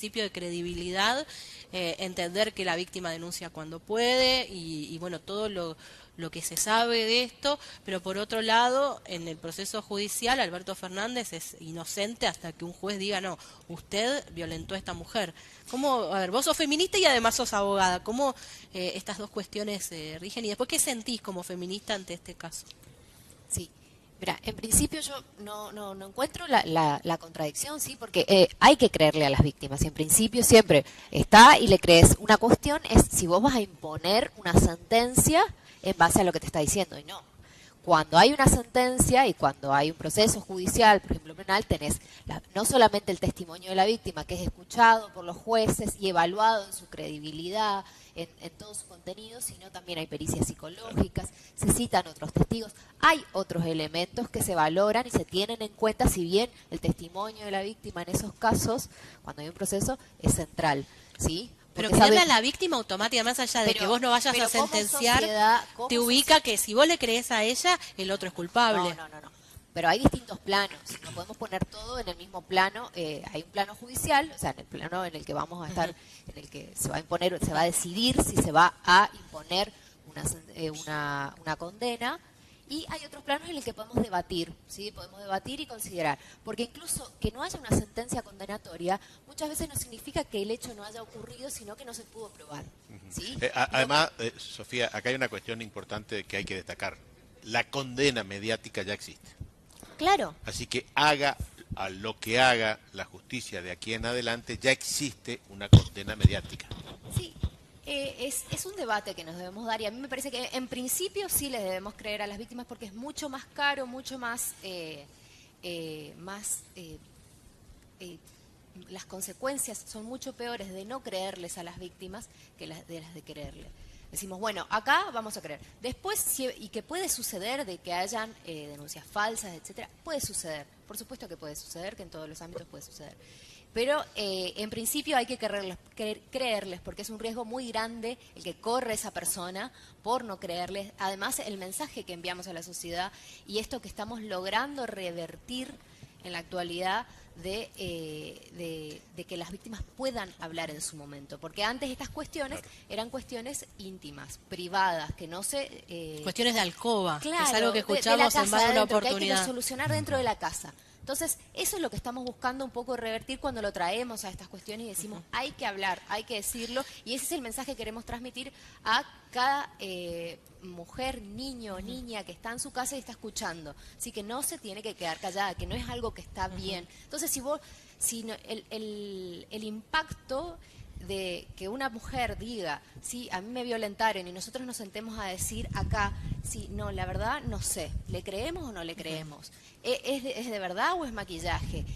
principio de credibilidad, entender que la víctima denuncia cuando puede y bueno, todo lo que se sabe de esto, pero por otro lado, en el proceso judicial, Alberto Fernández es inocente hasta que un juez diga, no, usted violentó a esta mujer. ¿Cómo, a ver, vos sos feminista y además sos abogada, ¿cómo estas dos cuestiones se rigen? Y después, ¿qué sentís como feminista ante este caso? Sí, mira, en principio yo no encuentro la contradicción, ¿sí? Porque hay que creerle a las víctimas, y en principio siempre está y le crees. Una cuestión es si vos vas a imponer una sentencia en base a lo que te está diciendo, y no. Cuando hay una sentencia y cuando hay un proceso judicial, por ejemplo penal, tenés no solamente el testimonio de la víctima, que es escuchado por los jueces y evaluado en su credibilidad, en todo su contenido, sino también hay pericias psicológicas, se citan otros testigos, hay otros elementos que se valoran y se tienen en cuenta, si bien el testimonio de la víctima en esos casos, cuando hay un proceso, es central, ¿sí? Pero Porque creerle a sabemos, la víctima automática, más allá de que pero, vos no vayas a pero como sentenciar, sociedad, te ubica que si vos le crees a ella, el otro es culpable. no. Pero hay distintos planos, no podemos poner todo en el mismo plano. Hay un plano judicial, o sea, en el plano en el que vamos a estar, en el que se va a imponer, se va a decidir si se va a imponer una condena. Y hay otros planos en el que podemos debatir, ¿sí? Podemos debatir y considerar. Porque incluso que no haya una sentencia condenatoria, muchas veces no significa que el hecho no haya ocurrido, sino que no se pudo probar, ¿sí? Además, Sofía, acá hay una cuestión importante que hay que destacar. La condena mediática ya existe. Claro. Así que haga a lo que haga la justicia de aquí en adelante, ya existe una condena mediática. Sí, es un debate que nos debemos dar y a mí me parece que en principio sí les debemos creer a las víctimas porque es mucho más caro, mucho más, las consecuencias son mucho peores de no creerles a las víctimas que las de creerle. Decimos, bueno, acá vamos a creer. Después, y que puede suceder de que hayan denuncias falsas, etcétera, puede suceder. Por supuesto que puede suceder, que en todos los ámbitos puede suceder. Pero en principio hay que creerles, porque es un riesgo muy grande el que corre esa persona por no creerles. Además, el mensaje que enviamos a la sociedad y esto que estamos logrando revertir en la actualidad de que las víctimas puedan hablar en su momento. Porque antes estas cuestiones eran cuestiones íntimas, privadas, que no se... Cuestiones de alcoba, claro, es algo que escuchamos de la casa en más de una adentro, que hay oportunidad. que solucionar dentro de la casa. Entonces, eso es lo que estamos buscando un poco revertir cuando lo traemos a estas cuestiones y decimos, hay que hablar, hay que decirlo, y ese es el mensaje que queremos transmitir a cada mujer, niño o niña que está en su casa y está escuchando. Así que no se tiene que quedar callada, que no es algo que está bien. Entonces, si el impacto de que una mujer diga, sí, a mí me violentaron y nosotros nos sentemos a decir acá, sí, no, la verdad no sé, ¿le creemos o no le creemos? ¿Es de verdad o es maquillaje?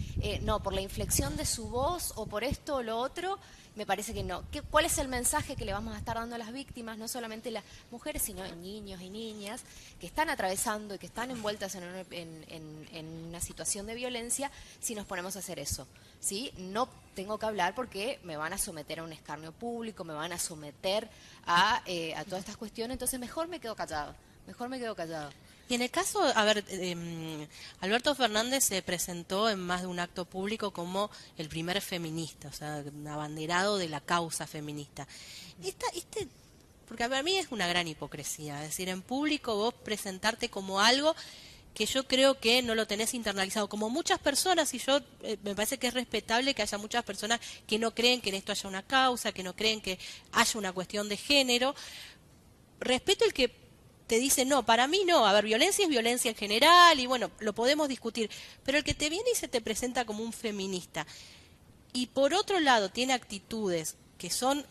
No, por la inflexión de su voz o por esto o lo otro, me parece que no. ¿Cuál es el mensaje que le vamos a estar dando a las víctimas? No solamente las mujeres, sino niños y niñas que están atravesando y que están envueltas en una situación de violencia si nos ponemos a hacer eso. ¿Sí? No tengo que hablar porque me van a someter a un escarnio público, me van a someter a todas estas cuestiones, entonces mejor me quedo callado, mejor me quedo callado. Y en el caso, a ver, Alberto Fernández se presentó en más de un acto público como el primer feminista, o sea, un abanderado de la causa feminista. Porque para mí es una gran hipocresía, es decir, en público vos presentarte como algo que yo creo que no lo tenés internalizado, como muchas personas, y yo me parece que es respetable que haya muchas personas que no creen que en esto haya una causa, que no creen que haya una cuestión de género. Respeto el que te dice, no, para mí no, a ver, violencia es violencia en general, y bueno, lo podemos discutir, pero el que te viene y se te presenta como un feminista, y por otro lado tiene actitudes que son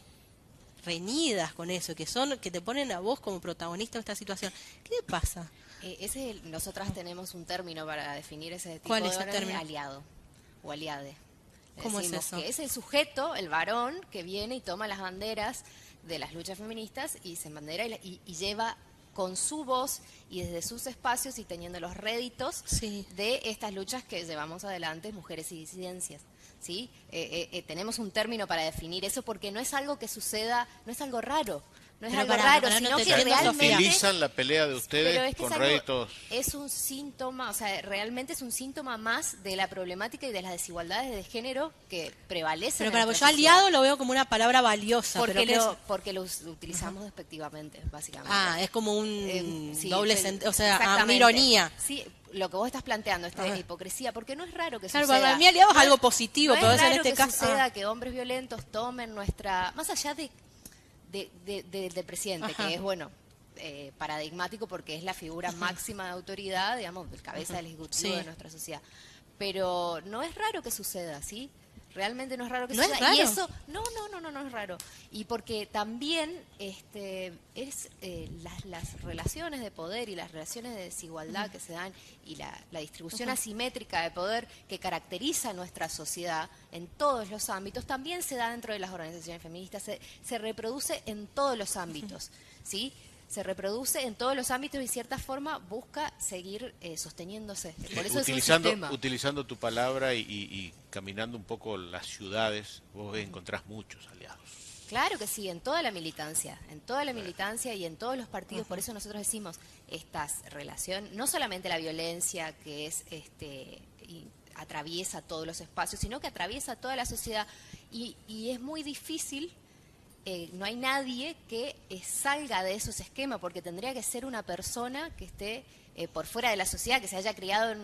reñidas con eso, que te ponen a vos como protagonista de esta situación, ¿qué te pasa? Nosotras tenemos un término para definir ese tipo ¿Cuál de es el término? aliado o aliade. ¿Cómo es Decimos eso? que es el sujeto, el varón, que viene y toma las banderas de las luchas feministas y se embandera y lleva con su voz y desde sus espacios y teniendo los réditos de estas luchas que llevamos adelante mujeres y disidencias. ¿Sí? Tenemos un término para definir eso porque no es algo que suceda, no es algo raro. no es Pero algo pará, raro, pará, no sino te que entiendo, Sofía. realmente... Utilizan la pelea de Pero ustedes es que con es algo- réditos. es un síntoma, o sea, realmente es un síntoma más de la problemática y de las desigualdades de género que prevalecen Pero en para, nuestra yo sociedad. aliado lo veo como una palabra valiosa. Porque pero porque lo utilizamos despectivamente, básicamente. Ah, es como un Sí, doble pues, sentido, o sea, una exactamente. ironía. Sí, lo que vos estás planteando, esta Ajá. hipocresía, porque no es raro que Claro, suceda. para mí aliado es No algo positivo, no pero es es en raro este que caso... suceda que hombres violentos tomen nuestra... Más allá del presidente, Ajá. que es, bueno, paradigmático porque es la figura máxima de autoridad, digamos, el cabeza del ejecutivo Sí. de nuestra sociedad. Pero no es raro que suceda, ¿sí? Realmente no es raro que ¿No es suceda. Y raro? eso, no es raro. Y porque también las relaciones de poder y las relaciones de desigualdad que se dan y la distribución asimétrica de poder que caracteriza nuestra sociedad en todos los ámbitos, también se da dentro de las organizaciones feministas, se reproduce en todos los ámbitos, ¿sí? Se reproduce en todos los ámbitos y de cierta forma busca seguir sosteniéndose. Por eso es un sistema. Utilizando tu palabra y caminando un poco las ciudades, vos encontrás muchos aliados. Claro que sí, en toda la militancia y en todos los partidos. Por eso nosotros decimos estas relaciones, no solamente la violencia que es y atraviesa todos los espacios, sino que atraviesa toda la sociedad y es muy difícil. No hay nadie que salga de esos esquemas, porque tendría que ser una persona que esté por fuera de la sociedad, que se haya criado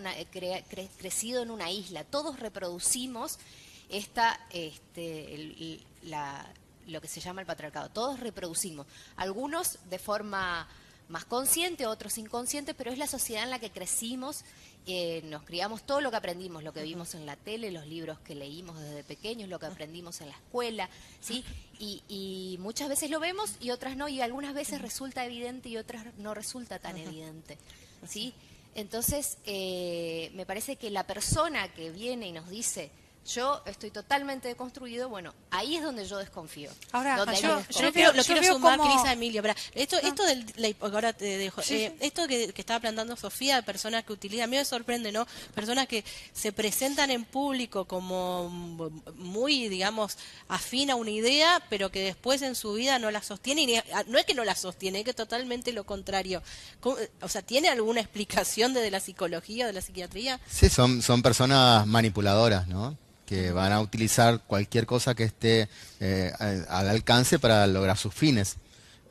crecido en una isla. Todos reproducimos lo que se llama el patriarcado. Todos reproducimos. Algunos de forma más consciente, otros inconsciente, pero es la sociedad en la que crecimos, nos criamos, todo lo que aprendimos, lo que vimos en la tele, los libros que leímos desde pequeños, lo que aprendimos en la escuela, ¿sí? Y muchas veces lo vemos y otras no, y algunas veces resulta evidente y otras no resulta tan evidente, ¿sí? Entonces, me parece que la persona que viene y nos dice, yo estoy totalmente deconstruido, bueno, ahí es donde yo desconfío. Ahora, donde hay yo- un Yo desconfío. lo quiero veo sumar, como- Cris, a Emilio. Pará, esto ahora te dejo. Sí, sí. Esto que estaba planteando Sofía, de personas que utilizan, a mí me sorprende, ¿no? Personas que se presentan en público como muy, digamos, afín a una idea, pero que después en su vida no la sostiene. No es que no la sostiene, es que totalmente lo contrario. O sea, ¿tiene alguna explicación desde la psicología, de la psiquiatría? Sí, son personas manipuladoras, ¿no? Que van a utilizar cualquier cosa que esté al alcance para lograr sus fines.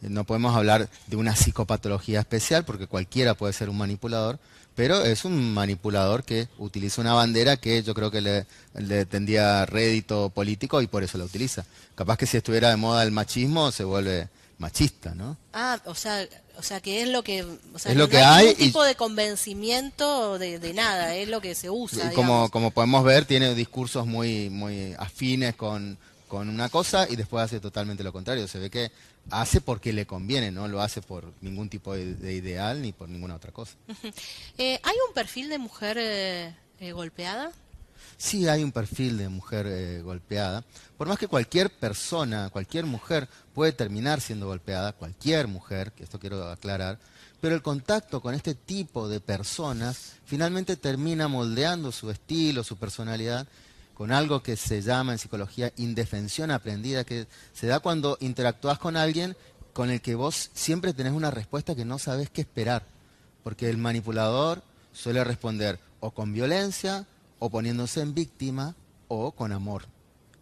No podemos hablar de una psicopatología especial porque cualquiera puede ser un manipulador, pero es un manipulador que utiliza una bandera que yo creo que le tendría rédito político y por eso la utiliza. Capaz que si estuviera de moda el machismo se vuelve machista, ¿no? Ah, o sea que es lo que, o sea, Es lo no que hay hay ningún y- tipo de convencimiento de nada, es lo que se usa. Y como, digamos. como podemos ver, tiene discursos muy afines con una cosa y después hace totalmente lo contrario. Se ve que hace porque le conviene, no lo hace por ningún tipo de ideal ni por ninguna otra cosa. ¿Hay un perfil de mujer golpeada? Sí hay un perfil de mujer golpeada. Por más que cualquier persona, cualquier mujer puede terminar siendo golpeada, cualquier mujer, que esto quiero aclarar, pero el contacto con este tipo de personas finalmente termina moldeando su estilo, su personalidad, con algo que se llama en psicología indefensión aprendida, que se da cuando interactúas con alguien con el que vos siempre tenés una respuesta que no sabés qué esperar, porque el manipulador suele responder o con violencia, o poniéndose en víctima, o con amor.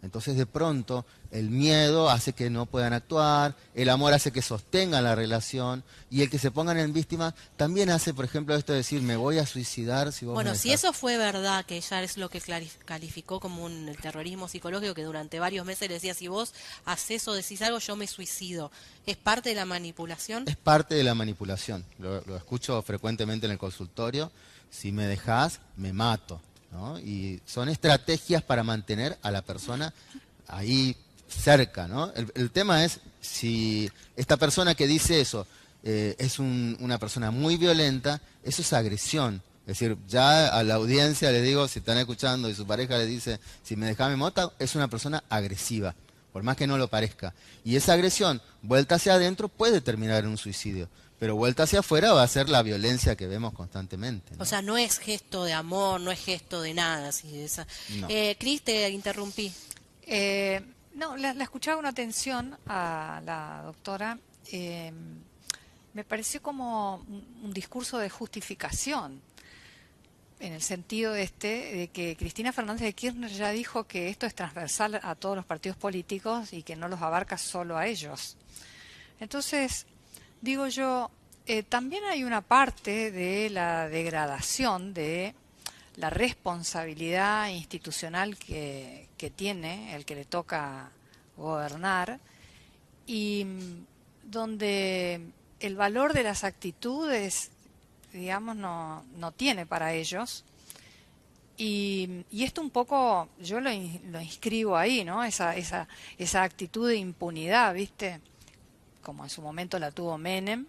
Entonces de pronto el miedo hace que no puedan actuar, el amor hace que sostengan la relación, y el que se pongan en víctima también hace, por ejemplo, esto de decir, me voy a suicidar si vos Bueno, me si dejás". eso fue verdad, que ella es lo que calificó como el terrorismo psicológico, que durante varios meses le decía, si vos haces o decís algo, yo me suicido, ¿es parte de la manipulación? Es parte de la manipulación. Lo escucho frecuentemente en el consultorio. Si me dejás, me mato, ¿no? Y son estrategias para mantener a la persona ahí cerca, ¿no? El tema es si esta persona que dice eso es una persona muy violenta, eso es agresión. Es decir, ya a la audiencia les digo, si están escuchando y su pareja le dice, si me dejás me mato, es una persona agresiva, por más que no lo parezca. Y esa agresión, vuelta hacia adentro, puede terminar en un suicidio. Pero vuelta hacia afuera va a ser la violencia que vemos constantemente, ¿no? O sea, no es gesto de amor, no es gesto de nada. No. Cris, te interrumpí. No, la escuchaba con atención a la doctora eh, me pareció como un discurso de justificación, en el sentido de que Cristina Fernández de Kirchner ya dijo que esto es transversal a todos los partidos políticos y que no los abarca solo a ellos. Entonces, digo yo, también hay una parte de la degradación de la responsabilidad institucional que tiene el que le toca gobernar, y donde el valor de las actitudes, digamos, no tiene para ellos. Y esto un poco yo lo inscribo ahí, ¿no? Esa actitud de impunidad, ¿viste? Como en su momento la tuvo Menem,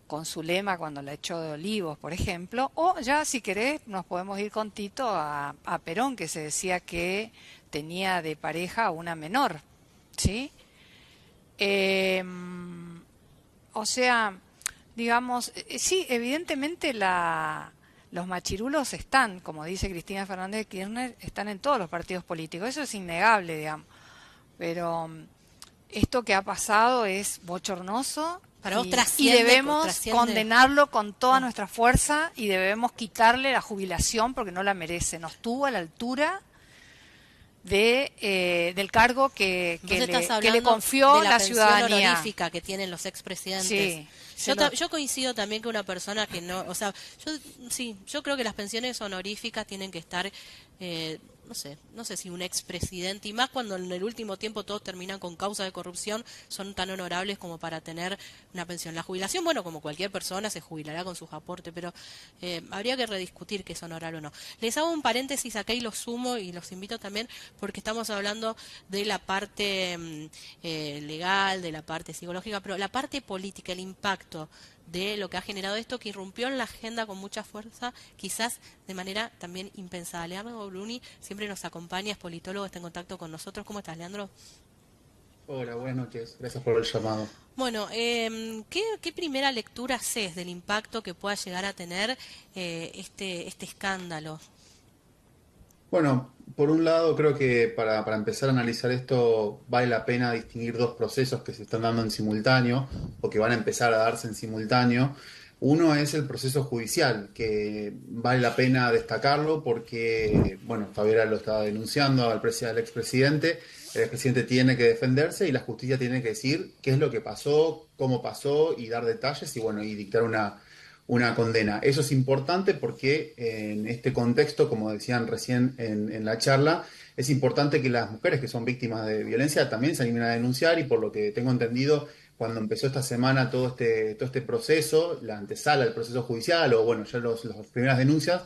con su lema cuando la echó de Olivos, por ejemplo. O ya, si querés, nos podemos ir con Tito a Perón, que se decía que tenía de pareja a una menor, ¿sí? O sea, digamos, sí, evidentemente los machirulos están, como dice Cristina Fernández de Kirchner, están en todos los partidos políticos, eso es innegable, digamos. Pero esto que ha pasado es bochornoso Para vos y trasciende, debemos trasciende. condenarlo con toda nuestra fuerza y debemos quitarle la jubilación porque no la merece. No estuvo a la altura del cargo que le confió de la la pensión ciudadanía honorífica que tienen los expresidentes. Sí, Yo coincido también que una persona que no, o sea, yo creo que las pensiones honoríficas tienen que estar, no sé si un expresidente, y más cuando en el último tiempo todos terminan con causa de corrupción, son tan honorables como para tener una pensión. La jubilación, bueno, como cualquier persona se jubilará con sus aportes, pero habría que rediscutir que es honorable o no. Les hago un paréntesis acá y lo sumo y los invito también porque estamos hablando de la parte legal, de la parte psicológica, pero la parte política, el impacto de lo que ha generado esto, que irrumpió en la agenda con mucha fuerza, quizás de manera también impensada. Leandro Bruni siempre nos acompaña, es politólogo, está en contacto con nosotros. ¿Cómo estás, Leandro? Hola, buenas noches. Gracias por el llamado. Bueno, ¿qué primera lectura haces del impacto que pueda llegar a tener este escándalo? Bueno, por un lado creo que para empezar a analizar esto vale la pena distinguir dos procesos que se están dando en simultáneo o que van a empezar a darse en simultáneo. Uno es el proceso judicial, que vale la pena destacarlo porque, bueno, Fabiola lo estaba denunciando al expresidente. El expresidente tiene que defenderse y la justicia tiene que decir qué es lo que pasó, cómo pasó y dar detalles y, bueno, y dictar una condena. Eso es importante porque en este contexto, como decían recién en la charla, es importante que las mujeres que son víctimas de violencia también se animen a denunciar y por lo que tengo entendido, cuando empezó esta semana todo este proceso, la antesala del proceso judicial o bueno, ya las primeras denuncias,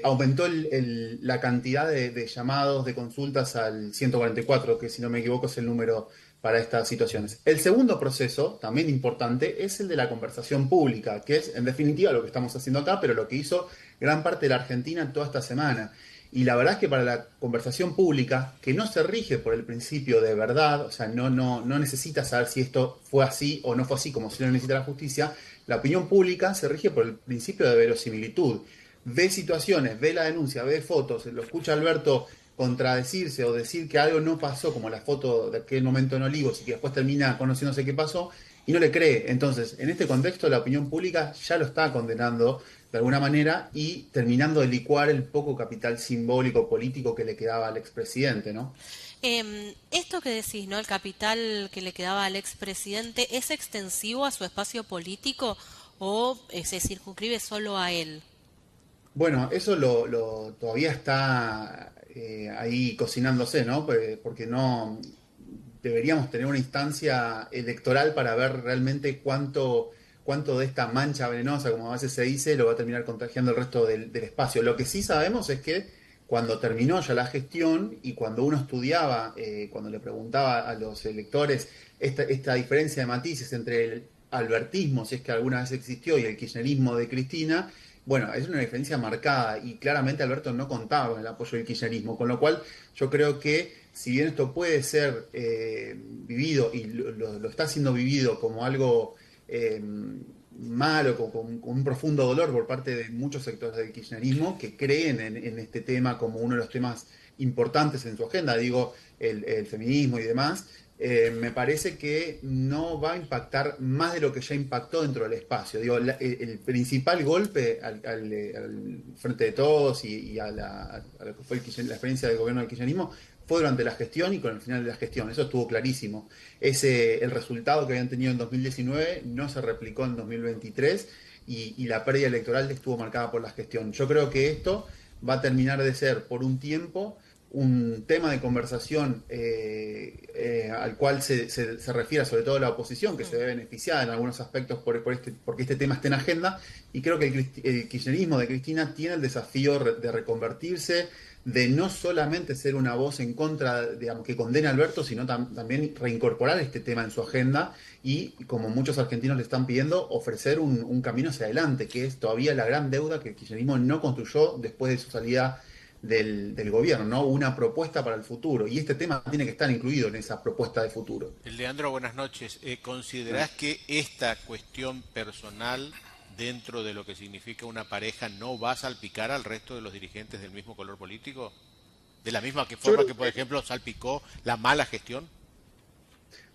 aumentó la cantidad de llamados, de consultas al 144, que si no me equivoco es el número para estas situaciones. El segundo proceso, también importante, es el de la conversación pública, que es en definitiva lo que estamos haciendo acá, pero lo que hizo gran parte de la Argentina toda esta semana. Y la verdad es que para la conversación pública, que no se rige por el principio de verdad, o sea, no necesita saber si esto fue así o no fue así, como si lo necesita la justicia, la opinión pública se rige por el principio de verosimilitud. Ve situaciones, ve la denuncia, ve fotos, lo escucha Alberto contradecirse o decir que algo no pasó, como la foto de aquel momento en Olivos y que después termina conociéndose qué pasó, y no le cree. Entonces, en este contexto, la opinión pública ya lo está condenando de alguna manera y terminando de licuar el poco capital simbólico político que le quedaba al expresidente, ¿no? Esto que decís, ¿no? El capital que le quedaba al expresidente, ¿es extensivo a su espacio político o se circunscribe solo a él? Bueno, eso todavía está ahí cocinándose, ¿no? Porque no deberíamos tener una instancia electoral para ver realmente cuánto de esta mancha venenosa, como a veces se dice, lo va a terminar contagiando el resto del espacio. Lo que sí sabemos es que cuando terminó ya la gestión y cuando uno estudiaba, cuando le preguntaba a los electores esta diferencia de matices entre el albertismo, si es que alguna vez existió, y el kirchnerismo de Cristina, bueno, es una diferencia marcada y claramente Alberto no contaba con el apoyo del kirchnerismo, con lo cual yo creo que si bien esto puede ser vivido y lo está siendo vivido como algo malo, con un profundo dolor por parte de muchos sectores del kirchnerismo que creen en este tema como uno de los temas importantes en su agenda, digo, el feminismo y demás, me parece que no va a impactar más de lo que ya impactó dentro del espacio. Digo, el principal golpe al Frente de Todos y a lo que fue la experiencia del gobierno del kirchnerismo fue durante la gestión y con el final de la gestión. Eso estuvo clarísimo. El resultado que habían tenido en 2019 no se replicó en 2023 y la pérdida electoral estuvo marcada por la gestión. Yo creo que esto va a terminar de ser por un tiempo un tema de conversación al cual se refiere sobre todo la oposición, que se ve beneficiada en algunos aspectos porque este tema esté en agenda, y creo que el kirchnerismo de Cristina tiene el desafío de reconvertirse, de no solamente ser una voz en contra, digamos, que condena a Alberto, sino también reincorporar este tema en su agenda y, como muchos argentinos le están pidiendo, ofrecer un camino hacia adelante, que es todavía la gran deuda que el kirchnerismo no construyó después de su salida del gobierno, ¿no? Una propuesta para el futuro, y este tema tiene que estar incluido en esa propuesta de futuro. Leandro, buenas noches. ¿Considerás que esta cuestión personal dentro de lo que significa una pareja no va a salpicar al resto de los dirigentes del mismo color político? De la misma forma que, por ejemplo, salpicó la mala gestión.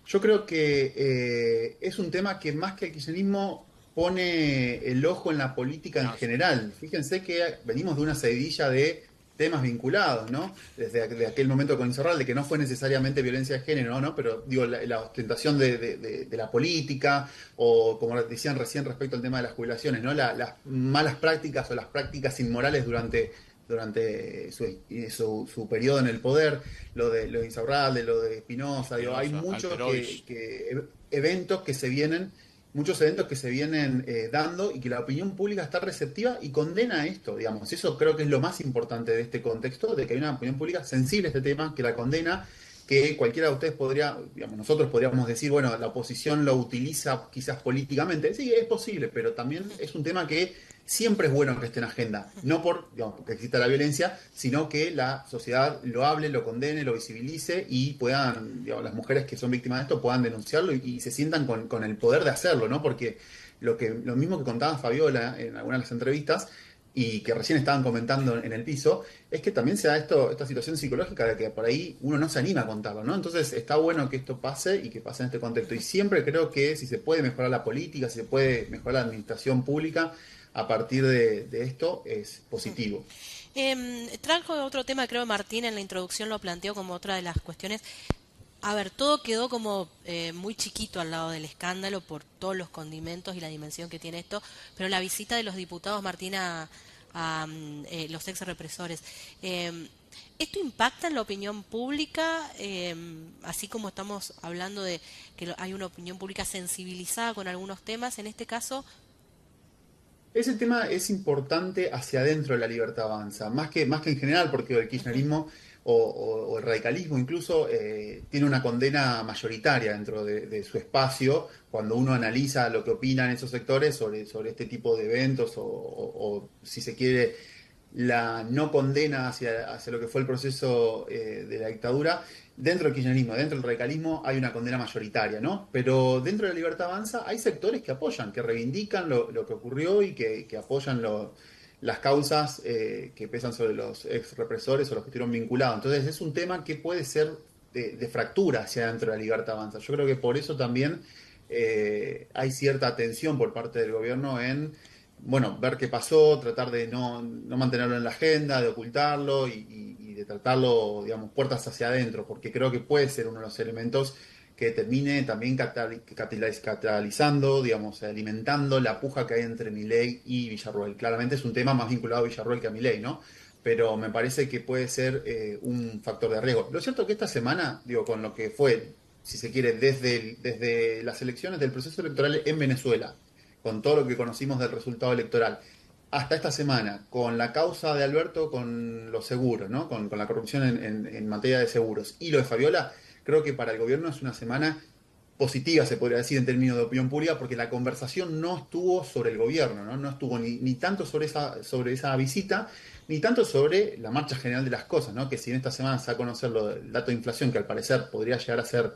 Yo creo que es un tema que más que el kirchnerismo pone el ojo en la política en general. Fíjense que venimos de una seguidilla de temas vinculados, ¿no? Desde aquel momento con Insaurralde, que no fue necesariamente violencia de género, ¿no? Pero digo, la ostentación de la política, o como decían recién respecto al tema de las jubilaciones, ¿no? Las malas prácticas o las prácticas inmorales durante su periodo en el poder, lo de Insaurralde, lo de Espinosa, digo, hay muchos eventos que se vienen, muchos eventos que se vienen dando, y que la opinión pública está receptiva y condena esto, digamos. Eso creo que es lo más importante de este contexto, de que hay una opinión pública sensible a este tema, que la condena, que cualquiera de ustedes podría, digamos, nosotros podríamos decir, bueno, la oposición lo utiliza quizás políticamente. Sí, es posible, pero también es un tema que siempre es bueno que esté en agenda, no porque exista la violencia, sino que la sociedad lo hable, lo condene, lo visibilice, y puedan, digamos, las mujeres que son víctimas de esto puedan denunciarlo y se sientan con el poder de hacerlo, ¿no? Porque lo mismo que contaba Fabiola en algunas de las entrevistas, y que recién estaban comentando en el piso, es que también se da esta situación psicológica de que por ahí uno no se anima a contarlo, ¿no? Entonces está bueno que esto pase, y que pase en este contexto. Y siempre creo que si se puede mejorar la política, si se puede mejorar la administración pública a partir de esto, es positivo. Trajo otro tema, creo que Martín en la introducción lo planteó como otra de las cuestiones. A ver, todo quedó como muy chiquito al lado del escándalo por todos los condimentos y la dimensión que tiene esto, pero la visita de los diputados, Martín, a los ex represores, ¿esto impacta en la opinión pública? Así como estamos hablando de que hay una opinión pública sensibilizada con algunos temas, en este caso... Ese tema es importante hacia adentro de La Libertad Avanza, más que en general, porque el kirchnerismo o el radicalismo incluso tiene una condena mayoritaria dentro de su espacio, cuando uno analiza lo que opinan esos sectores sobre este tipo de eventos, o si se quiere, la no condena hacia lo que fue el proceso de la dictadura. Dentro del kirchnerismo, dentro del radicalismo, hay una condena mayoritaria, ¿no? Pero dentro de La Libertad Avanza hay sectores que apoyan, que reivindican lo que ocurrió, y que apoyan las causas que pesan sobre los ex represores o los que estuvieron vinculados. Entonces es un tema que puede ser de fractura hacia dentro de La Libertad Avanza. Yo creo que por eso también hay cierta atención por parte del gobierno en, bueno, ver qué pasó, tratar de no mantenerlo en la agenda, de ocultarlo y de tratarlo, digamos, puertas hacia adentro, porque creo que puede ser uno de los elementos que termine también catalizando, digamos, alimentando la puja que hay entre Milei y Villarroel. Claramente es un tema más vinculado a Villarroel que a Milei, ¿no? Pero me parece que puede ser un factor de riesgo. Lo cierto es que esta semana, digo, con lo que fue, si se quiere, desde las elecciones del proceso electoral en Venezuela, con todo lo que conocimos del resultado electoral, hasta esta semana, con la causa de Alberto con los seguros, ¿no? Con la corrupción en materia de seguros, y lo de Fabiola, creo que para el gobierno es una semana positiva, se podría decir, en términos de opinión pública, porque la conversación no estuvo sobre el gobierno, ¿no? No estuvo ni tanto sobre esa visita, ni tanto sobre la marcha general de las cosas, ¿no? Que si en esta semana se va a conocer el dato de inflación, que al parecer podría llegar a ser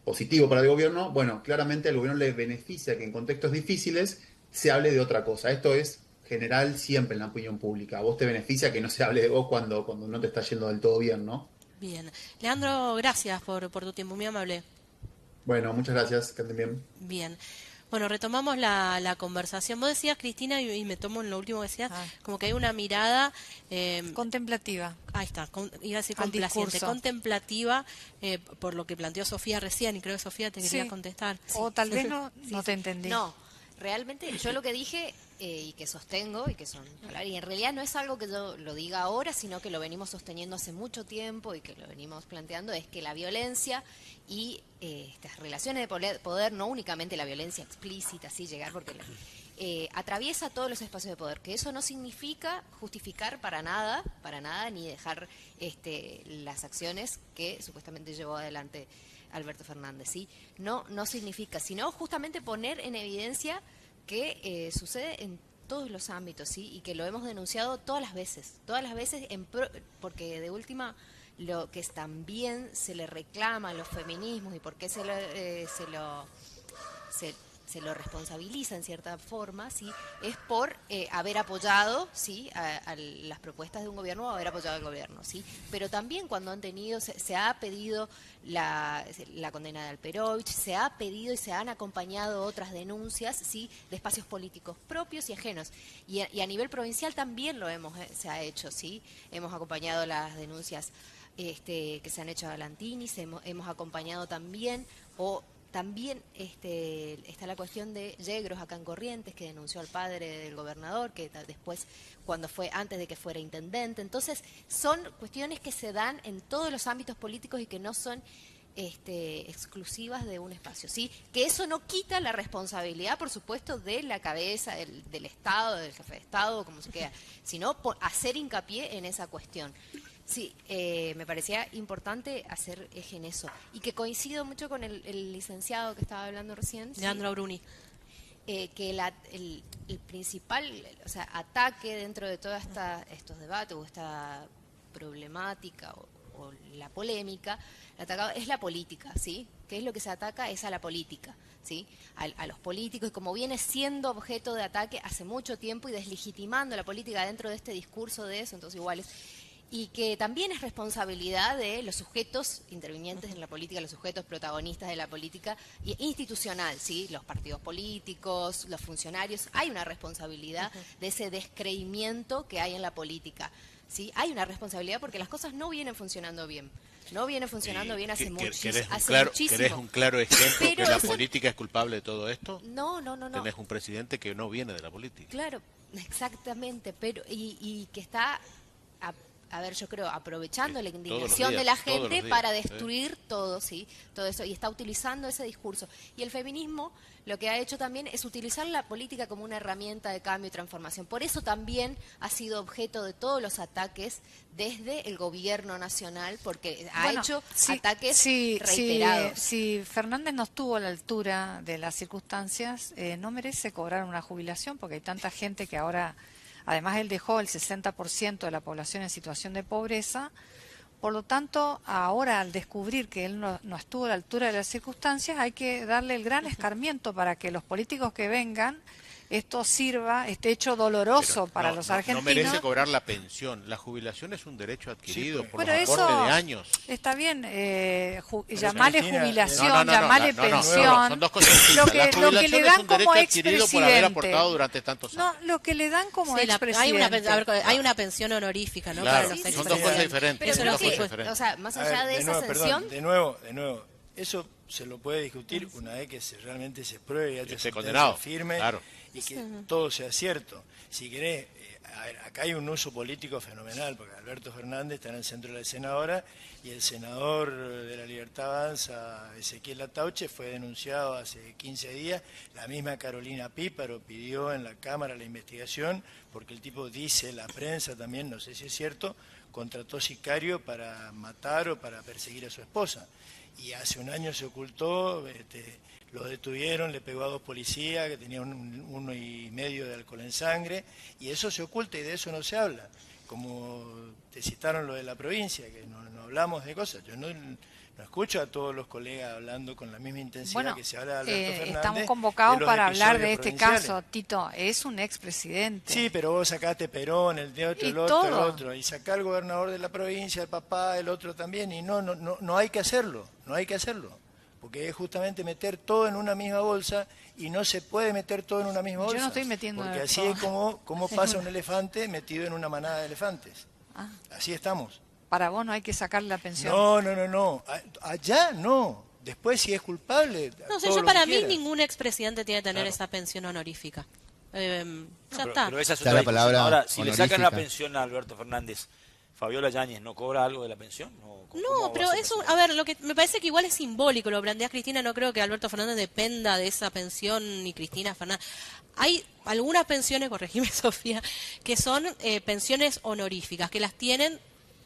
positivo para el gobierno, bueno, claramente al gobierno le beneficia que en contextos difíciles se hable de otra cosa. Esto es general siempre en la opinión pública. A vos te beneficia que no se hable de vos cuando no te está yendo del todo bien, ¿no? Bien. Leandro, gracias por tu tiempo, muy amable. Bueno, muchas gracias, que anden bien. Bien. Bueno, retomamos la conversación. Vos decías, Cristina, y me tomo en lo último que decías, como que hay una mirada... contemplativa. Ahí está, iba a decir Al complaciente, discurso. contemplativa, por lo que planteó Sofía recién, y creo que Sofía te quería Sí. contestar. O tal vez no te entendí. No, realmente yo lo que dije y que sostengo y que son y en realidad no es algo que yo lo diga ahora, sino que lo venimos sosteniendo hace mucho tiempo y que lo venimos planteando, es que la violencia y estas relaciones de poder, no únicamente la violencia explícita, así llegar porque atraviesa todos los espacios de poder, que eso no significa justificar para nada, ni dejar las acciones que supuestamente llevó adelante Alberto Fernández, ¿sí? No significa, sino justamente poner en evidencia que sucede en todos los ámbitos, ¿sí? Y que lo hemos denunciado todas las veces, porque de última lo que también se le reclama a los feminismos y por qué se lo responsabiliza en cierta forma, ¿sí? Es por haber apoyado, ¿sí? a las propuestas de un gobierno o haber apoyado al gobierno, ¿sí? Pero también cuando han tenido, se ha pedido la condena de Alperovich, se ha pedido y se han acompañado otras denuncias, ¿sí? De espacios políticos propios y ajenos. Y a nivel provincial también se ha hecho, ¿sí? Hemos acompañado las denuncias que se han hecho a Lantini, hemos acompañado también, también está la cuestión de Yegros acá en Corrientes, que denunció al padre del gobernador, que después, antes de que fuera intendente. Entonces, son cuestiones que se dan en todos los ámbitos políticos y que no son exclusivas de un espacio, ¿sí? Que eso no quita la responsabilidad, por supuesto, de la cabeza del Estado, del jefe de Estado, como se queda, sino hacer hincapié en esa cuestión. Sí, me parecía importante hacer eje en eso. Y que coincido mucho con el licenciado que estaba hablando recién. Leandro Bruni. Que el principal, ataque dentro de todos estos debates o esta problemática o la polémica, es la política, ¿sí? ¿Qué es lo que se ataca? Es a la política, ¿sí? A los políticos, y como viene siendo objeto de ataque hace mucho tiempo y deslegitimando la política dentro de este discurso de eso, entonces iguales. Y que también es responsabilidad de los sujetos intervinientes en la política, los sujetos protagonistas de la política institucional, ¿sí? Los partidos políticos, los funcionarios. Hay una responsabilidad de ese descreimiento que hay en la política, ¿sí? Hay una responsabilidad porque las cosas no vienen funcionando bien. No vienen funcionando bien hace muchísimo. ¿Querés un claro ejemplo Pero que la política es culpable de todo esto? No. Tenés un presidente que no viene de la política. Claro, exactamente, pero y que está... yo creo, aprovechando la indignación de la gente para destruir todo, ¿sí? Todo eso, y está utilizando ese discurso. Y el feminismo lo que ha hecho también es utilizar la política como una herramienta de cambio y transformación. Por eso también ha sido objeto de todos los ataques desde el gobierno nacional, porque ha hecho ataques reiterados. Si Fernández no estuvo a la altura de las circunstancias, no merece cobrar una jubilación, porque hay tanta gente que ahora... Además, él dejó el 60% de la población en situación de pobreza. Por lo tanto, ahora al descubrir que él no estuvo a la altura de las circunstancias, hay que darle el gran escarmiento para que los políticos que vengan, esto sirva, este hecho doloroso para los argentinos. No merece cobrar la pensión. La jubilación es un derecho adquirido por los eso aportes de años. Está bien, llamarle jubilación, llamarle pensión. Son dos cosas distintas. Lo que le dan como expresidente por haber aportado durante tantos años. Lo que le dan como expresidente. Hay una pensión honorífica, ¿no? Claro, para los son dos cosas diferentes. Pero más allá de esa sanción... De nuevo, eso se lo puede discutir una vez que realmente se pruebe y haya condenado firme. Claro. Y que todo sea cierto. Si querés, acá hay un uso político fenomenal, porque Alberto Fernández está en el centro de la escena ahora, y el senador de la Libertad Avanza, Ezequiel Atauche, fue denunciado hace 15 días. La misma Carolina Píparo pidió en la Cámara la investigación, porque el tipo dice, la prensa también, no sé si es cierto, contrató sicario para matar o para perseguir a su esposa. Y hace un año se ocultó, lo detuvieron, le pegó a 2 policías que tenían 1,5 de alcohol en sangre, y eso se oculta y de eso no se habla. Como te citaron lo de la provincia, que no hablamos de cosas. Yo No escucho a todos los colegas hablando con la misma intensidad Bueno, que se habla de Alberto Fernández. estamos convocados los para hablar de episodios este provinciales. caso, Tito. Es un expresidente. Sí, pero vos sacaste Perón, el de otro, Y el otro, el todo. otro. Y sacá al gobernador de la provincia, el papá, el otro también. Y no hay que hacerlo. No hay que hacerlo. Porque es justamente meter todo en una misma bolsa y no se puede meter todo en una misma Yo bolsa. no estoy metiendo porque así todo. es como pasa un elefante metido en una manada de elefantes. Ah, Así estamos. para vos no hay que sacarle la pensión. No. Allá no. Después si es culpable. No sé, todo yo lo para que mí quiera. ningún expresidente tiene que tener Claro. esa pensión honorífica. Ya Pero, está. pero esa es Está otra la palabra discusión. Ahora, si le sacan la honorífica. pensión a Alberto Fernández, ¿Fabiola Yáñez no cobra algo de la pensión? ¿Cómo No, va a pero ser eso, presidente? a ver, lo que me parece que igual es simbólico, lo plantea Cristina, no creo que Alberto Fernández dependa de esa pensión ni Cristina Fernández. Hay algunas pensiones, corregime Sofía, que son pensiones honoríficas, que las tienen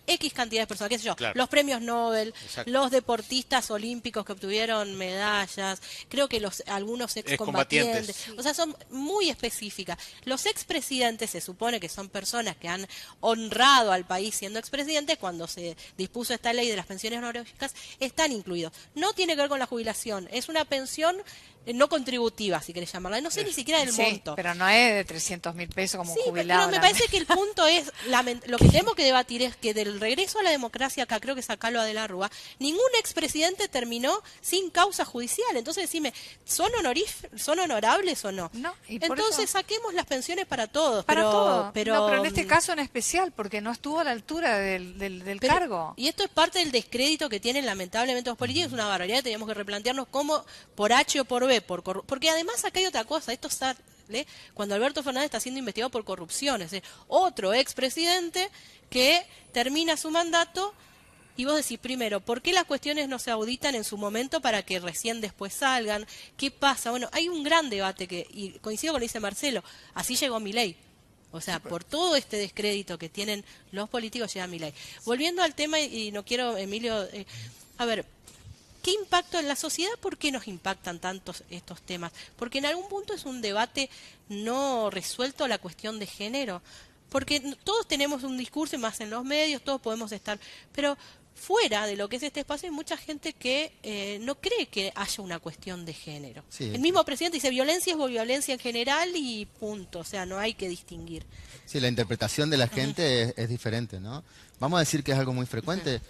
X cantidad de personas, qué sé yo, Claro. los premios Nobel, Exacto. los deportistas olímpicos que obtuvieron medallas, creo que algunos excombatientes, Excombatientes. o sea, son muy específicas. Los expresidentes se supone que son personas que han honrado al país siendo expresidentes, cuando se dispuso esta ley de las pensiones honoríficas, están incluidos. No tiene que ver con la jubilación, es una pensión no contributiva, si querés llamarla, no sé ni siquiera del Sí, monto. pero no es de 300.000 pesos como Sí, un jubilado. pero me parece que el punto es, lo que tenemos que debatir es que del regreso a la democracia, acá creo que sacalo de la Rúa, ningún expresidente terminó sin causa judicial. Entonces decime, ¿son honorables o no? No, y por Entonces eso- saquemos las pensiones para todos. Para pero, todo. Pero, No, pero en este caso en especial, porque no estuvo a la altura del pero- cargo. Y esto es parte del descrédito que tienen lamentablemente los políticos, es una barbaridad, teníamos que replantearnos cómo, por H o por B, porque además acá hay otra cosa, esto sale cuando Alberto Fernández está siendo investigado por corrupción, es decir, otro expresidente que termina su mandato y vos decís, primero, ¿por qué las cuestiones no se auditan en su momento para que recién después salgan? ¿Qué pasa? Bueno, hay un gran debate y coincido con lo que dice Marcelo, así llegó Milei. O sea, por todo este descrédito que tienen los políticos llega Milei. Volviendo al tema, y no quiero, Emilio, a ver, ¿qué impacto en la sociedad? ¿Por qué nos impactan tantos estos temas? Porque en algún punto es un debate no resuelto la cuestión de género. Porque todos tenemos un discurso, y más en los medios, todos podemos estar, pero fuera de lo que es este espacio hay mucha gente que no cree que haya una cuestión de género. Sí. El mismo presidente dice violencia es violencia en general y punto, o sea, no hay que distinguir. Sí, la interpretación de la gente es diferente, ¿no? Vamos a decir que es algo muy frecuente.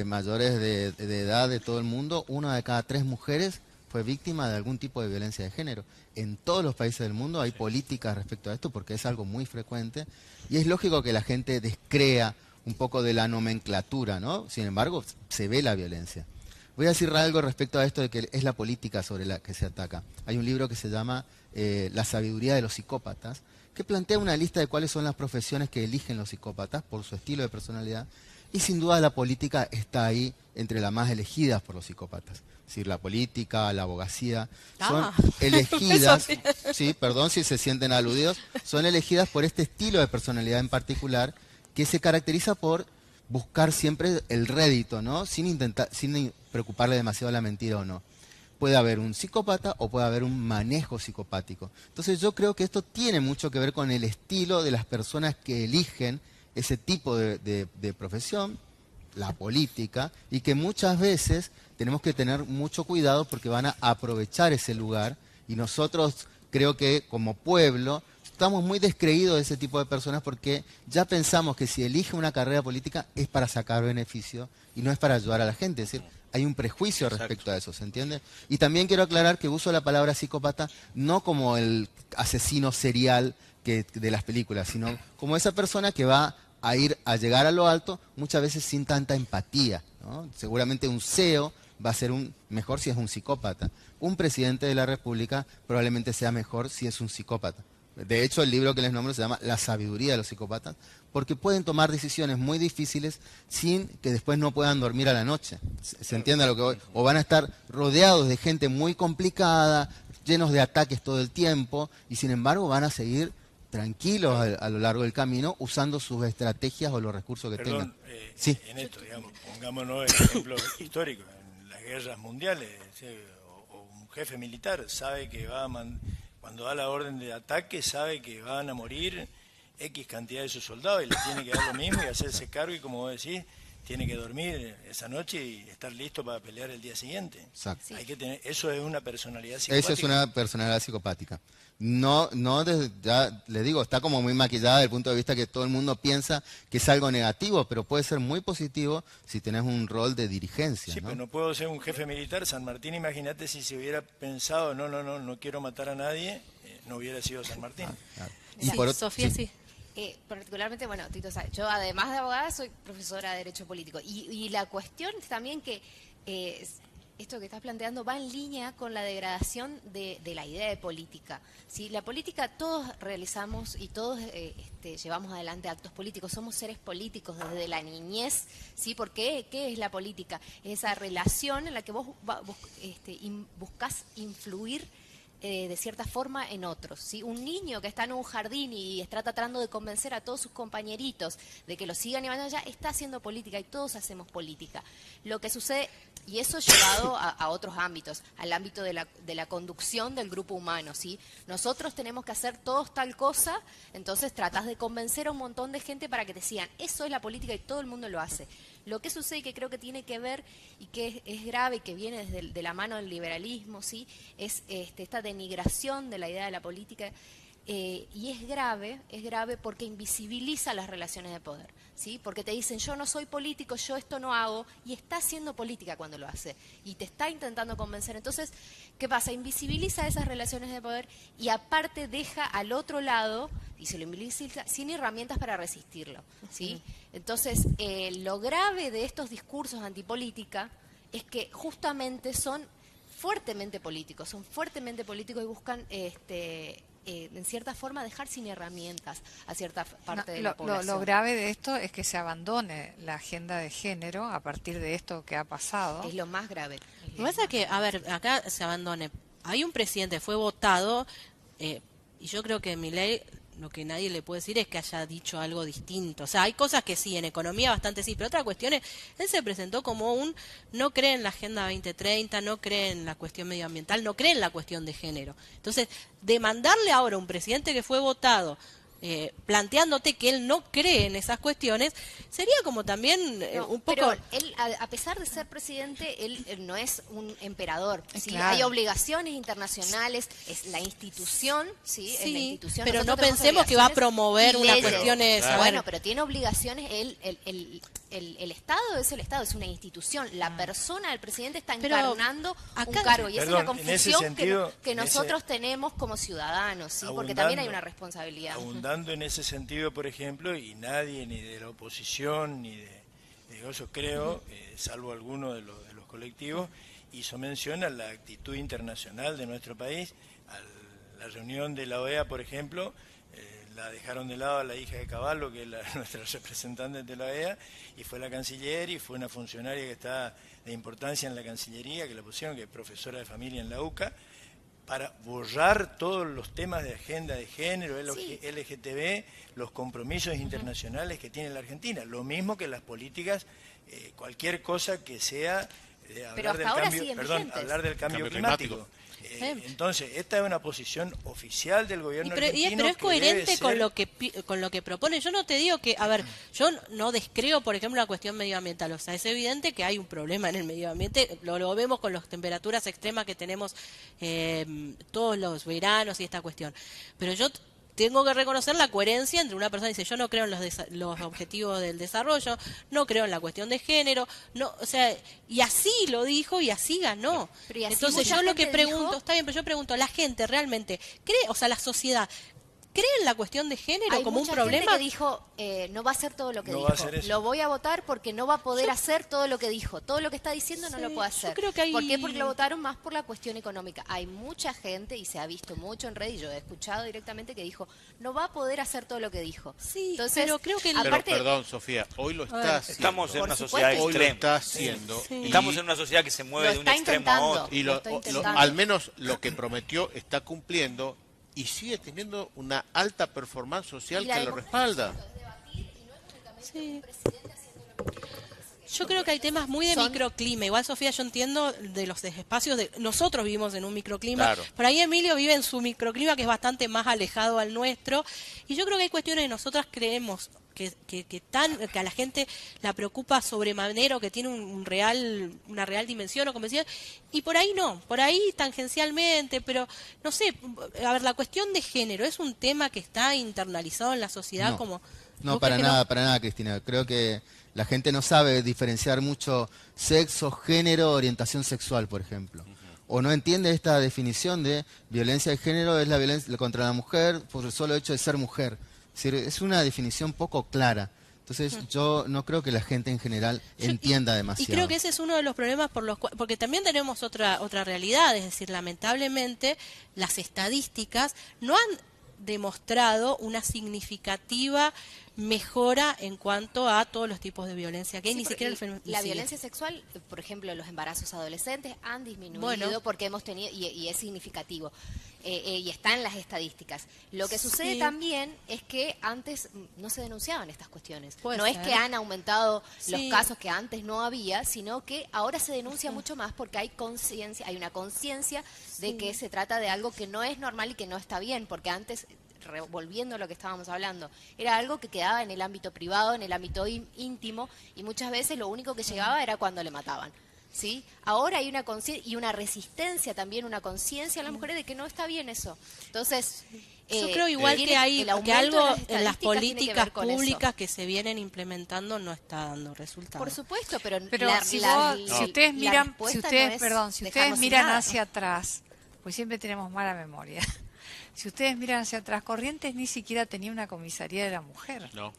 Mayores de edad de todo el mundo, 1 de cada 3 mujeres fue víctima de algún tipo de violencia de género. En todos los países del mundo hay políticas respecto a esto porque es algo muy frecuente y es lógico que la gente descrea un poco de la nomenclatura, ¿no? Sin embargo, se ve la violencia. Voy a decir algo respecto a esto de que es la política sobre la que se ataca. Hay un libro que se llama La sabiduría de los psicópatas, que plantea una lista de cuáles son las profesiones que eligen los psicópatas por su estilo de personalidad, y sin duda la política está ahí entre las más elegidas por los psicópatas. Es decir, la política, la abogacía, son Ah. elegidas, Eso sí. sí, perdón si se sienten aludidos, son elegidas por este estilo de personalidad en particular, que se caracteriza por buscar siempre el rédito, ¿no? Sin preocuparle demasiado la mentira o no. Puede haber un psicópata o puede haber un manejo psicopático. Entonces yo creo que esto tiene mucho que ver con el estilo de las personas que eligen ese tipo de profesión, la política, y que muchas veces tenemos que tener mucho cuidado porque van a aprovechar ese lugar, y nosotros creo que como pueblo estamos muy descreídos de ese tipo de personas porque ya pensamos que si elige una carrera política es para sacar beneficio y no es para ayudar a la gente. Es decir, hay un prejuicio respecto a eso, ¿se entiende? Y también quiero aclarar que uso la palabra psicópata no como el asesino serial de las películas, sino como esa persona que va a llegar a lo alto muchas veces sin tanta empatía, ¿no? Seguramente un CEO va a ser mejor si es un psicópata. Un presidente de la República probablemente sea mejor si es un psicópata. De hecho, el libro que les nombro se llama La sabiduría de los psicópatas, porque pueden tomar decisiones muy difíciles sin que después no puedan dormir a la noche. ¿Se entiende a lo que voy? O van a estar rodeados de gente muy complicada, llenos de ataques todo el tiempo, y sin embargo van a seguir tranquilos a lo largo del camino usando sus estrategias o los recursos que Perdón, tengan. Sí. en esto, digamos, pongámonos ejemplos históricos. En las guerras mundiales, o un jefe militar sabe que cuando da la orden de ataque, sabe que van a morir X cantidad de sus soldados y le tiene que dar lo mismo y hacerse cargo, y como vos decís, tiene que dormir esa noche y estar listo para pelear el día siguiente. Exacto. Hay que tener, eso es una personalidad psicopática. Eso es una personalidad psicopática. No, ya le digo, está como muy maquillada desde el punto de vista que todo el mundo piensa que es algo negativo, pero puede ser muy positivo si tenés un rol de dirigencia. Sí, ¿no? pero no puedo ser un jefe militar. San Martín, imagínate si se hubiera pensado, no quiero matar a nadie, no hubiera sido San Martín. Claro. Sí, por Sofía, sí. Particularmente, bueno, Tito sabe, yo además de abogada soy profesora de Derecho Político. Y la cuestión es también que esto que estás planteando va en línea con la degradación de la idea de política. ¿Sí? La política todos realizamos y todos llevamos adelante actos políticos, somos seres políticos desde la niñez. ¿Sí? ¿Por qué? ¿Qué es la política? Es esa relación en la que vos buscás influir de cierta forma en otros. ¿Sí? Un niño que está en un jardín y está tratando de convencer a todos sus compañeritos de que lo sigan y vayan allá, está haciendo política y todos hacemos política. Lo que sucede, y eso llevado a otros ámbitos, al ámbito de la conducción del grupo humano. ¿Sí? Nosotros tenemos que hacer todos tal cosa, entonces tratás de convencer a un montón de gente para que te sigan. Eso es la política y todo el mundo lo hace. Lo que sucede y que creo que tiene que ver y que es grave y que viene desde de la mano del liberalismo, ¿sí? Es esta denigración de la idea de la política y es grave porque invisibiliza las relaciones de poder, ¿sí? Porque te dicen yo no soy político, yo esto no hago y está haciendo política cuando lo hace y te está intentando convencer. Entonces, ¿qué pasa? Invisibiliza esas relaciones de poder y aparte deja al otro lado y se lo invisibiliza sin herramientas para resistirlo, ¿sí? Entonces, lo grave de estos discursos antipolítica es que justamente son fuertemente políticos y buscan en cierta forma dejar sin herramientas a cierta parte de la población. Lo grave de esto es que se abandone la agenda de género a partir de esto que ha pasado. Es lo más grave. Lo que pasa es que, a ver, acá se abandone. Hay un presidente, fue votado, y yo creo que Milei, lo que nadie le puede decir es que haya dicho algo distinto. O sea, hay cosas que sí, en economía bastante sí, pero otra cuestión es, él se presentó como no cree en la Agenda 2030, no cree en la cuestión medioambiental, no cree en la cuestión de género. Entonces, demandarle ahora a un presidente que fue votado, planteándote que él no cree en esas cuestiones, sería como también un poco... Pero él, a pesar de ser presidente, él no es un emperador. ¿Sí? Claro. Hay obligaciones internacionales, es la institución, ¿sí? Es la institución. Pero Nosotros no tenemos pensemos que va a obligaciones promover y una leyes. cuestión... Bueno, pero tiene obligaciones, el Estado es el Estado, es una institución. La persona del presidente está Pero encarnando acá- un cargo y esa es la Perdón, en ese confusión sentido, que nosotros tenemos como ciudadanos, ¿sí? Porque también hay una responsabilidad. Abundando en ese sentido, por ejemplo, y nadie ni de la oposición ni de eso creo, salvo algunos de los colectivos, hizo mención a la actitud internacional de nuestro país. A la reunión de la OEA, por ejemplo, la dejaron de lado a la hija de Caballo, que es nuestra representante de la OEA, y fue la canciller y fue una funcionaria que está de importancia en la Cancillería, que la pusieron, que es profesora de familia en la UCA, para borrar todos los temas de agenda de género, LGTB, los compromisos internacionales que tiene la Argentina. Lo mismo que las políticas, cualquier cosa que sea hablar del cambio climático. Entonces, esta es una posición oficial del gobierno argentino. Pero es coherente con lo que propone. Yo no te digo que, a ver, yo no descreo, por ejemplo, la cuestión medioambiental. O sea, es evidente que hay un problema en el medio ambiente. Lo vemos con las temperaturas extremas que tenemos todos los veranos y esta cuestión. Pero yo tengo que reconocer la coherencia entre una persona que dice yo no creo en los objetivos del desarrollo, no creo en la cuestión de género, no, o sea, y así lo dijo y así ganó. Pero y así Entonces mucha yo lo que gente pregunto, dijo- está bien, pero yo pregunto, ¿la gente realmente cree, o sea, la sociedad cree en la cuestión de género Hay como un mucha problema? gente que dijo, no va a hacer todo lo que No dijo. va a hacer eso. Lo voy a votar porque no va a poder hacer todo lo que dijo. Todo lo que está diciendo no Sí, lo puede yo hacer. creo que hay- ¿Por qué? Porque lo votaron más por la cuestión económica. Hay mucha gente, y se ha visto mucho en red, y yo he escuchado directamente que dijo, no va a poder hacer todo lo que dijo. Sí, Entonces, pero creo que el- Pero aparte, perdón, Sofía, hoy lo está haciendo. Estamos en Por una supuesto. sociedad Hoy lo extrema. está haciendo. Sí. y- Estamos en una sociedad que se mueve Lo de un está extremo a intentando. otro. y Lo está intentando. al menos lo que prometió está cumpliendo y sigue teniendo una alta performance social Y la que lo respalda. Sí. Yo creo que hay temas muy de Son- microclima. Igual, Sofía, yo entiendo de los espacios de... Nosotros vivimos en un microclima. Claro. Por ahí Emilio vive en su microclima, que es bastante más alejado al nuestro. Y yo creo que hay cuestiones que nosotras creemos que a la gente la preocupa sobremanera o que tiene una real dimensión o como decía, y por ahí no, por ahí tangencialmente, pero no sé, a ver, la cuestión de género es un tema que está internalizado en la sociedad No. como... No, ¿vos para crees que nada, para nada, Cristina. Creo que la gente no sabe diferenciar mucho sexo, género, orientación sexual, por ejemplo. O no entiende esta definición de violencia de género, es la violencia contra la mujer por el solo hecho de ser mujer. Es decir, es una definición poco clara. Entonces yo no creo que la gente en general entienda demasiado. Y creo que ese es uno de los problemas porque también tenemos otra realidad, es decir, lamentablemente las estadísticas no han demostrado una significativa mejora en cuanto a todos los tipos de violencia que hay, Sí, ni siquiera el feminicidio. la violencia sexual, por ejemplo, los embarazos adolescentes han disminuido Bueno. porque hemos tenido, y es significativo, y está en las estadísticas. Lo que sucede Sí. también es que antes no se denunciaban estas cuestiones. Puede No es ser. que han aumentado los Sí. casos que antes no había, sino que ahora se denuncia mucho más porque hay conciencia, hay una conciencia de que se trata de algo que no es normal y que no está bien, porque antes, volviendo a lo que estábamos hablando, era algo que quedaba en el ámbito privado, en el ámbito íntimo, y muchas veces lo único que llegaba era cuando le mataban. ¿Sí? Ahora hay una conciencia y una resistencia también, una conciencia a las mujeres de que no está bien eso. Entonces, yo creo igual tiene- que hay el que aumento de algo las en las estadísticas tiene que políticas ver con eso. públicas que se vienen implementando no está dando resultados. Por supuesto, pero, Pero si ustedes miran, si ustedes miran hacia atrás, pues siempre tenemos mala memoria. Si ustedes miran hacia atrás, Corrientes ni siquiera tenía una comisaría de la mujer. No.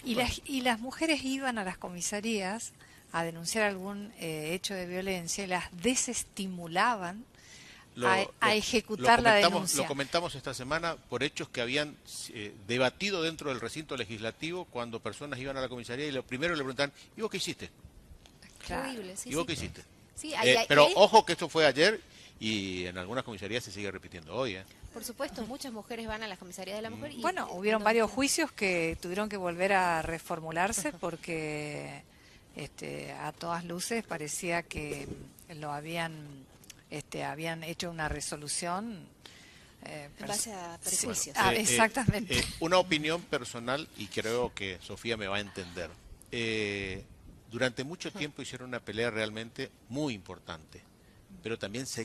Y las mujeres iban a las comisarías a denunciar algún hecho de violencia y las desestimulaban a ejecutar la denuncia. Lo comentamos esta semana por hechos que habían debatido dentro del recinto legislativo cuando personas iban a la comisaría y lo primero le preguntaban, ¿y vos qué hiciste? Claro. Horrible, sí, ¿Y vos sí. qué hiciste? Sí, Pero ojo que esto fue ayer y en algunas comisarías se sigue repitiendo hoy. por supuesto, muchas mujeres van a las comisarías de la mujer. Y, Bueno, hubieron varios juicios que tuvieron que volver a reformularse porque a todas luces parecía que lo habían hecho una resolución en base a prejuicios. exactamente. Una opinión personal, y creo que Sofía me va a entender. Durante mucho tiempo hicieron una pelea realmente muy importante, pero también se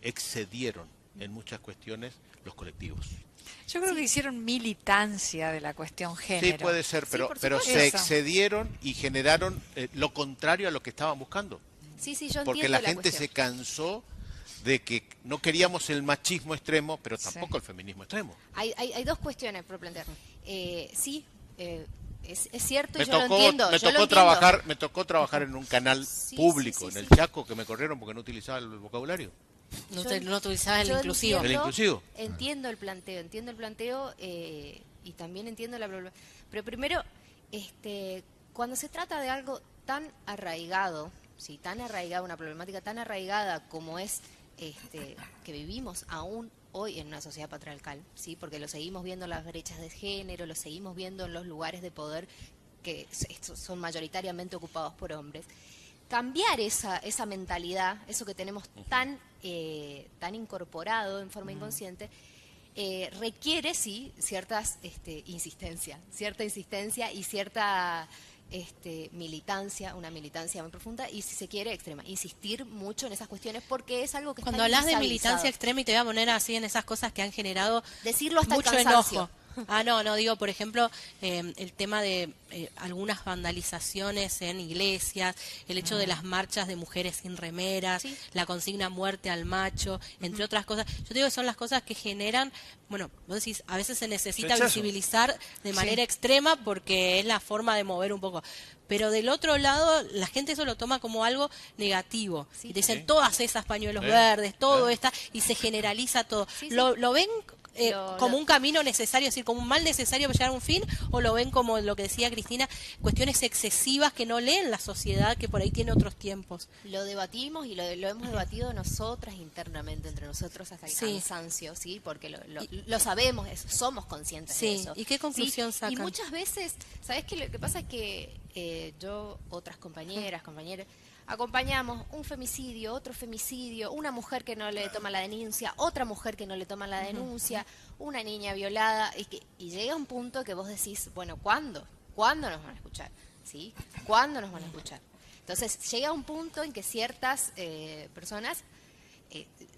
excedieron en muchas cuestiones los colectivos. Yo creo que hicieron militancia de la cuestión género. Sí, puede ser, pero supuesto. se Eso. excedieron y generaron lo contrario a lo que estaban buscando. Sí, sí, yo Porque entiendo la gente cuestión. se cansó de que no queríamos el machismo extremo, pero Sí. tampoco el feminismo extremo. Hay dos cuestiones por plantear. Sí, es cierto Me y yo lo tocó, entiendo. me yo lo tocó entiendo. trabajar, me tocó trabajar en un canal Sí, público sí, sí, en el sí. Chaco que me corrieron porque no utilizaba el vocabulario. No utilizabas el Yo inclusivo. El inclusivo. Entiendo el planteo y también entiendo la problemática. Pero primero, cuando se trata de algo tan arraigado, sí, tan arraigado, una problemática tan arraigada como es que vivimos aún hoy en una sociedad patriarcal, sí, porque lo seguimos viendo en las brechas de género, lo seguimos viendo en los lugares de poder que son mayoritariamente ocupados por hombres. Cambiar esa mentalidad, eso que tenemos tan incorporado en forma inconsciente, requiere, sí, cierta insistencia y cierta militancia, una militancia muy profunda y, si se quiere, extrema. Insistir mucho en esas cuestiones porque es algo que Cuando está hablas de invisibilizado. militancia extrema, y te voy a poner así en esas cosas que han generado Decirlo hasta el mucho cansancio. enojo. No, digo, por ejemplo, el tema de algunas vandalizaciones en iglesias, el hecho de las marchas de mujeres sin remeras, Sí. la consigna muerte al macho, entre otras cosas. Yo digo que son las cosas que generan, bueno, vos decís, a veces se necesita Rechazo. visibilizar de manera extrema porque es la forma de mover un poco. Pero del otro lado, la gente eso lo toma como algo negativo. Sí. Y te dicen Sí. todas esas pañuelos verdes, todo esta, y se generaliza todo. Sí, sí. ¿Lo ven como Lo- un camino necesario, es decir, como un mal necesario para llegar a un fin, o lo ven como lo que decía Cristina, cuestiones excesivas que no leen la sociedad que por ahí tiene otros tiempos? Lo debatimos y lo hemos debatido nosotras internamente, entre nosotros hasta el Sí. cansancio, ¿sí? Porque lo sabemos, somos conscientes de Sí. eso. ¿Y qué conclusión ¿sí? sacan? Y muchas veces, ¿sabes qué? Lo que pasa es que yo, otras compañeras, acompañamos un femicidio, otro femicidio, una mujer que no le toma la denuncia, otra mujer que no le toma la denuncia, una niña violada, y llega un punto que vos decís, bueno, ¿cuándo? ¿Cuándo nos van a escuchar? ¿Sí? ¿Cuándo nos van a escuchar? Entonces, llega un punto en que ciertas personas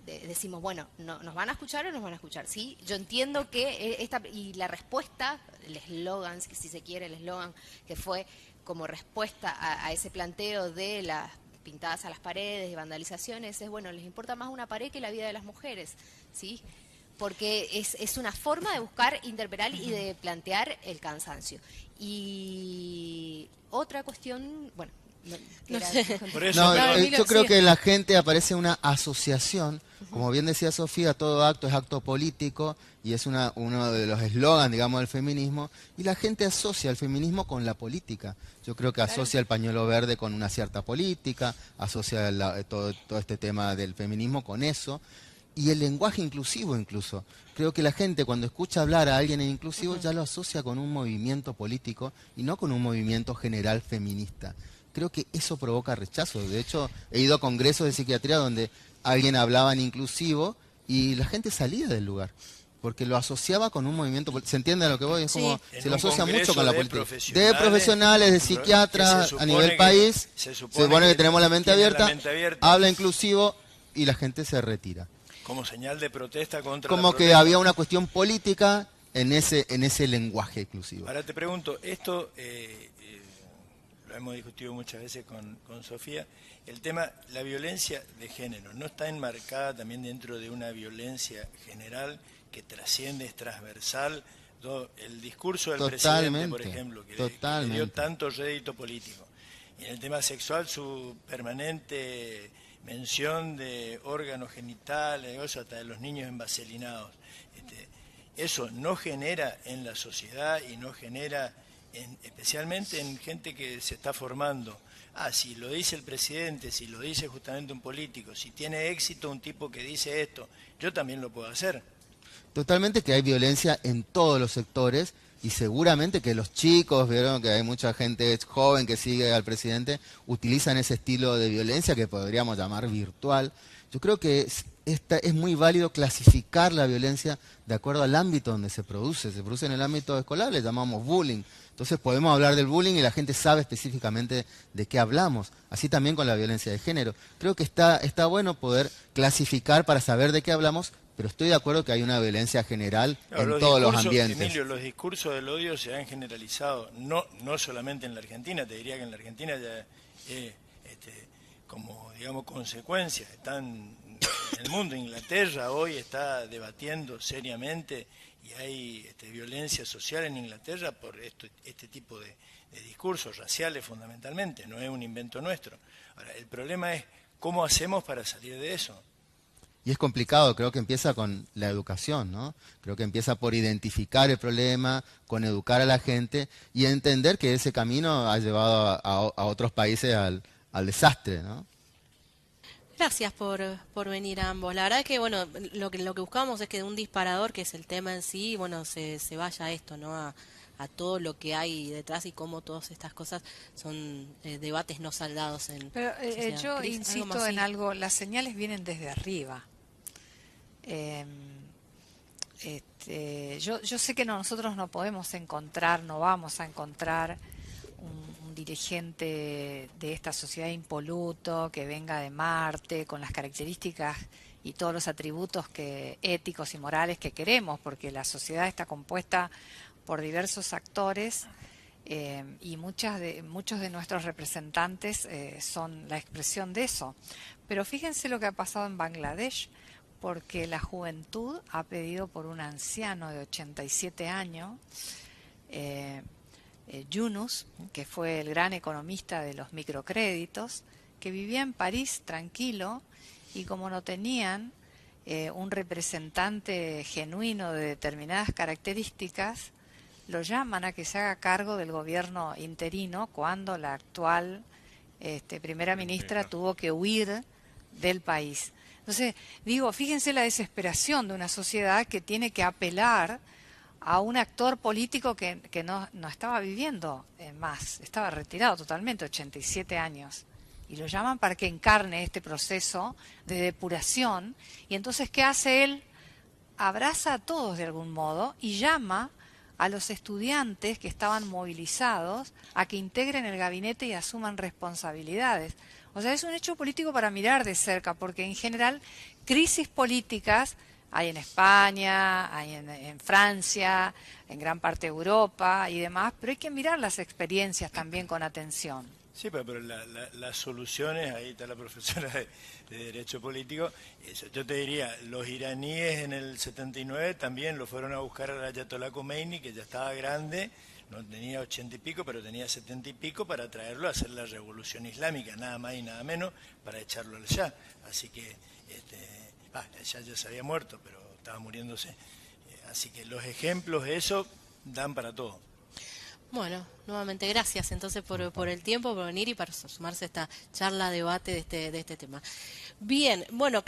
decimos, bueno, ¿nos van a escuchar o nos van a escuchar? ¿Sí? Yo entiendo que y la respuesta, el eslogan, si se quiere, el eslogan que fue como respuesta a ese planteo de las pintadas a las paredes y vandalizaciones, es, bueno, les importa más una pared que la vida de las mujeres, ¿sí? Porque es una forma de buscar interpelar y de plantear el cansancio. Y otra cuestión, bueno, No sé. Por eso, No, Claro, Emilio, yo creo sí. que la gente aparece una asociación, como bien decía Sofía, todo acto es acto político y es uno de los eslogans, digamos, del feminismo, y la gente asocia el feminismo con la política. Yo creo que asocia el pañuelo verde con una cierta política, asocia todo este tema del feminismo con eso, y el lenguaje inclusivo incluso. Creo que la gente cuando escucha hablar a alguien en inclusivo ya lo asocia con un movimiento político y no con un movimiento general feminista. Creo que eso provoca rechazo. De hecho, he ido a congresos de psiquiatría donde alguien hablaba en inclusivo y la gente salía del lugar, porque lo asociaba con un movimiento. ¿Se entiende a lo que voy? Es Sí. como, En se lo un asocia congreso mucho con la de política. profesionales, De profesionales, de que psiquiatras se a supone nivel que- país. se Se supone supone que que tenemos la mente tienen la abierta, mente abierta. habla inclusivo y la gente se retira. como señal de protesta contra Como la que protesta. había una cuestión política en ese lenguaje inclusivo. Ahora te pregunto, esto lo hemos discutido muchas veces con Sofía, el tema, la violencia de género, ¿no está enmarcada también dentro de una violencia general que trasciende, es transversal? El discurso del presidente, por ejemplo, que le dio Totalmente. tanto rédito político. Y en el tema sexual, su permanente mención de órganos genitales, hasta de los niños envaselinados. Eso no genera en la sociedad y no genera, especialmente en gente que se está formando. Si lo dice el presidente, si lo dice justamente un político, si tiene éxito un tipo que dice esto, yo también lo puedo hacer. Totalmente que hay violencia en todos los sectores y seguramente que los chicos, vieron que hay mucha gente joven que sigue al presidente, utilizan ese estilo de violencia que podríamos llamar virtual. Yo creo que es muy válido clasificar la violencia de acuerdo al ámbito donde se produce. Se produce en el ámbito escolar, le llamamos bullying. Entonces podemos hablar del bullying y la gente sabe específicamente de qué hablamos. Así también con la violencia de género. Creo que está bueno poder clasificar para saber de qué hablamos, pero estoy de acuerdo que hay una violencia general en todos los ambientes. Emilio, los discursos del odio se han generalizado, no solamente en la Argentina, te diría que en la Argentina ya como digamos consecuencia, están en el mundo. Inglaterra hoy está debatiendo seriamente y hay violencia social en Inglaterra por este tipo de discursos raciales fundamentalmente, no es un invento nuestro. Ahora, el problema es cómo hacemos para salir de eso. Y es complicado, creo que empieza con la educación, ¿no? Creo que empieza por identificar el problema, con educar a la gente y entender que ese camino ha llevado a otros países al desastre, ¿no? Gracias por venir a ambos. La verdad es que, bueno, lo que buscamos es que de un disparador, que es el tema en sí, bueno, se vaya a esto, ¿no? A todo lo que hay detrás y cómo todas estas cosas son debates no saldados en Pero sociedad. yo Cris, insisto más, en sí. algo, las señales vienen desde arriba. Yo sé que nosotros no podemos encontrar, no vamos a encontrar un dirigente de esta sociedad impoluto que venga de Marte con las características y todos los atributos éticos y morales que queremos, porque la sociedad está compuesta por diversos actores y muchos de nuestros representantes son la expresión de eso. Pero fíjense lo que ha pasado en Bangladesh, porque la juventud ha pedido por un anciano de 87 años, Yunus, que fue el gran economista de los microcréditos, que vivía en París tranquilo y como no tenían un representante genuino de determinadas características, lo llaman a que se haga cargo del gobierno interino cuando la actual primera ministra tuvo que huir del país. Entonces, digo, fíjense la desesperación de una sociedad que tiene que apelar a un actor político que no estaba viviendo más, estaba retirado totalmente, 87 años. Y lo llaman para que encarne este proceso de depuración. Y entonces, ¿qué hace él? Abraza a todos de algún modo y llama a los estudiantes que estaban movilizados a que integren el gabinete y asuman responsabilidades. O sea, es un hecho político para mirar de cerca, porque en general crisis políticas hay en España, hay en Francia, en gran parte de Europa y demás, pero hay que mirar las experiencias también con atención. Sí, pero las soluciones, ahí está la profesora de Derecho Político, yo te diría, los iraníes en el 79 también lo fueron a buscar al Ayatollah Khomeini, que ya estaba grande, no tenía 80 y pico, pero tenía 70 y pico, para traerlo a hacer la revolución islámica, nada más y nada menos, para echarlo al Shah. Así que, el Shah ya se había muerto, pero estaba muriéndose. Así que los ejemplos, eso, dan para todo. Bueno, nuevamente gracias entonces por el tiempo, por venir y para sumarse a esta charla, debate de este tema. Bien, bueno,